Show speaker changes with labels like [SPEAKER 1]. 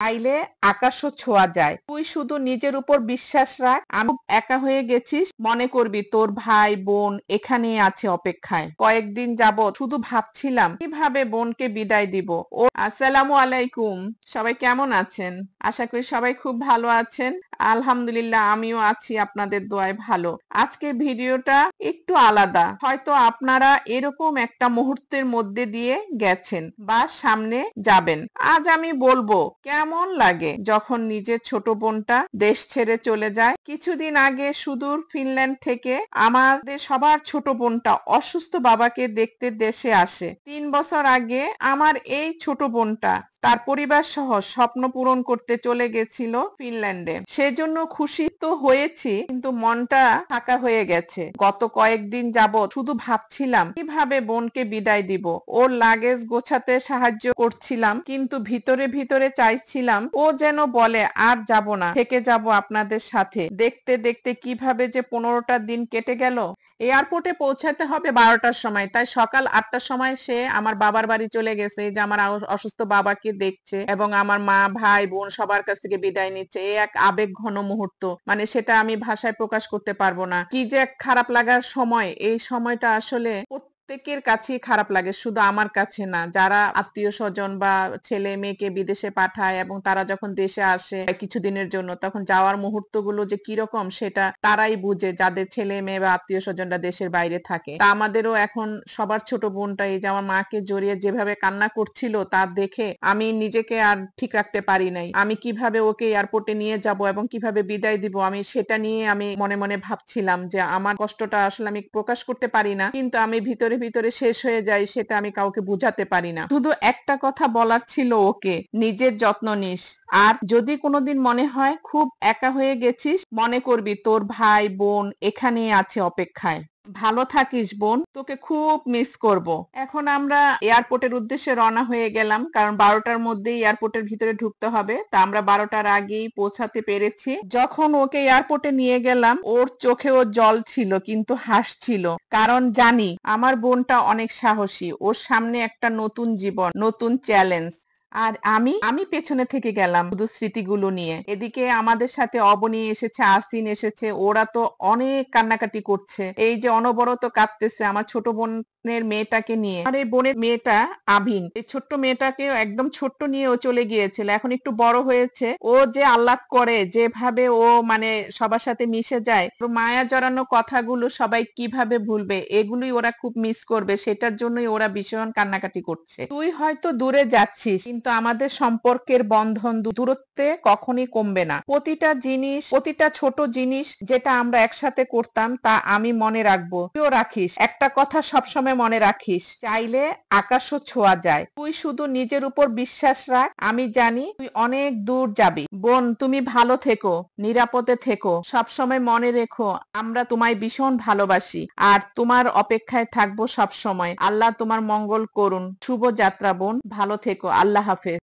[SPEAKER 1] চাইলে আকাশও ছোঁয়া যায়। তুই শুধু নিজের উপর বিশ্বাস রাখ। আমি একা হয়ে গেছিস, মনে করবি তোর ভাই বোন এখানেই আছে অপেক্ষায়। কয়েকদিন যাবত শুধু ভাবছিলাম কিভাবে বোনকে বিদায় দিব। ও আসসালামু আলাইকুম, সবাই কেমন আছেন? আশা করি সবাই খুব ভালো আছেন। আলহামদুলিল্লাহ, আমিও আছি আপনাদের দোয়ায় ভালো। আজকের ভিডিওটা একটু আলাদা। হয়তো আপনারা এরকম একটা মুহূর্তের মধ্যে দিয়ে গেছেন বা সামনে যাবেন। আজ আমি বলবো কেমন লাগে যখন নিজের ছোট বোনটা দেশ ছেড়ে চলে যায়। কিছুদিন আগে সুদূর ফিনল্যান্ড থেকে আমাদের সবার ছোট বোনটা অসুস্থ বাবাকে দেখতে দেশে আসে। 3 বছর আগে আমার এই ছোট বোনটা তার পরিবার সহ স্বপ্ন পূরণ করতে চলে গেছিল ফিনল্যান্ডে। সেজন্য খুশি তো হয়েছি, কিন্তু মনটা ফাঁকা হয়ে গেছে। গত কয়েকদিন যাবত শুধু ভাবছিলাম কিভাবে বোনকে বিদায় দিব। ওর লাগেজ গোছাতে সাহায্য করছিলাম, কিন্তু ভিতরে ভিতরে চাইছিলাম ও যেন বলে আর যাব না, থেকে যাব আপনাদের সাথে। দেখতে দেখতে কিভাবে যে 15টা দিন কেটে গেল। এয়ারপোর্টে পৌঁছাতে হবে 12টার সময়, তাই সকাল 8টার সময় সে আমার বাবার বাড়ি চলে গেছে, যে আমার অসুস্থ বাবাকে দেখছে এবং আমার মা ভাই বোন সবার কাছ থেকে বিদায় নিচ্ছে। এই এক আবেগ ঘন মুহূর্ত, মানে সেটা আমি ভাষায় প্রকাশ করতে পারবো না। কি যে এক খারাপ লাগার সময়। এই সময়টা আসলে প্রত্যেকের কাছেই খারাপ লাগে, শুধু আমার কাছে না। যারা আত্মীয় স্বজন বা ছেলে মেয়েকে বিদেশে পাঠায় এবং তারা যখন দেশে আসে কিছুদিনের জন্য, তখন যাওয়ার মুহূর্তগুলো যে কিরকম সেটা তারাই বুঝে, যাদের ছেলে মেয়ে বা আত্মীয় স্বজনরা দেশের বাইরে থাকে। তা আমাদেরও এখন সবার ছোট বোনটা এই যে আমার মাকে জড়িয়ে যেভাবে কান্না করছিল, তা দেখে আমি নিজেকে আর ঠিক রাখতে পারি নাই। আমি কিভাবে ওকে এয়ারপোর্টে নিয়ে যাব এবং কিভাবে বিদায় দিব, আমি সেটা নিয়ে আমি মনে মনে ভাবছিলাম যে আমার কষ্টটা আসলে আমি প্রকাশ করতে পারি না, কিন্তু আমি ভিতরে ভিতরে শেষ হয়ে যাই, সেটা আমি কাউকে বুঝাতে পারি না। শুধু একটা কথা বলার ছিল ওকে, নিজের যত্ন নিস। আর যদি কোনোদিন মনে হয় খুব একা হয়ে গেছিস, মনে করবি তোর ভাই বোন এখানেই আছে অপেক্ষায়। ভালো থাকিস বোন, তোকে খুব মিস করব। এখন আমরা এয়ারপোর্টের উদ্দেশ্যে রওনা হয়ে গেলাম, কারণ 12টার মধ্যেই এয়ারপোর্টের ভিতরে ঢুকতে হবে। তা আমরা 12টার আগেই পৌঁছাতে পেরেছি। যখন ওকে এয়ারপোর্টে নিয়ে গেলাম, ওর চোখেও জল ছিল, কিন্তু হাসছিল। কারণ জানি আমার বোনটা অনেক সাহসী, ওর সামনে একটা নতুন জীবন, নতুন চ্যালেঞ্জ। আর আমি আমি পেছনে থেকে গেলাম শুধু স্মৃতিগুলো নিয়ে। এদিকে আমাদের সাথে অবনী এসেছে, আসিন এসেছে, ওরা তো অনেক কান্নাকাটি করছে। এই যে অনবরত কাঁদতেছে আমার ছোট বোনের মেয়েটাকে নিয়ে। আর এই বোনের মেয়েটা আভিন, এই ছোট্ট মেয়েটাকে একদম ছোট্ট নিয়ে ও চলে গিয়েছিল, এখন একটু বড় হয়েছে। ও যে আহ্লাদ করে, যেভাবে ও মানে সবার সাথে মিশে যায়, মায়া জড়ানো কথাগুলো সবাই কিভাবে ভুলবে, এগুলোই ওরা খুব মিস করবে। সেটার জন্যই ওরা ভীষণ কান্নাকাটি করছে। তুই হয়তো দূরে যাচ্ছিস, কিন্তু আমাদের সম্পর্কের বন্ধন দূরত্বে কখনই কমবে না। প্রতিটা জিনিস, প্রতিটা ছোট জিনিস যেটা আমরা একসাথে করতাম, তা আমি মনে রাখবো, তুইও রাখিস। একটা কথা সবসময় মনে রাখিস, চাইলে আকাশও ছোঁয়া যায়। তুই শুধু নিজের উপর বিশ্বাস রাখ। আমি জানি তুই অনেক দূর যাবি। বোন, তুমি ভালো থেকো, নিরাপদে থেকো। সবসময় মনে রেখো আমরা তোমায় ভীষণ ভালোবাসি আর তোমার অপেক্ষায় থাকবো সব সময়। আল্লাহ তোমার মঙ্গল করুন। শুভ যাত্রা বোন, ভালো থেকো। আল্লাহ হাফেজ।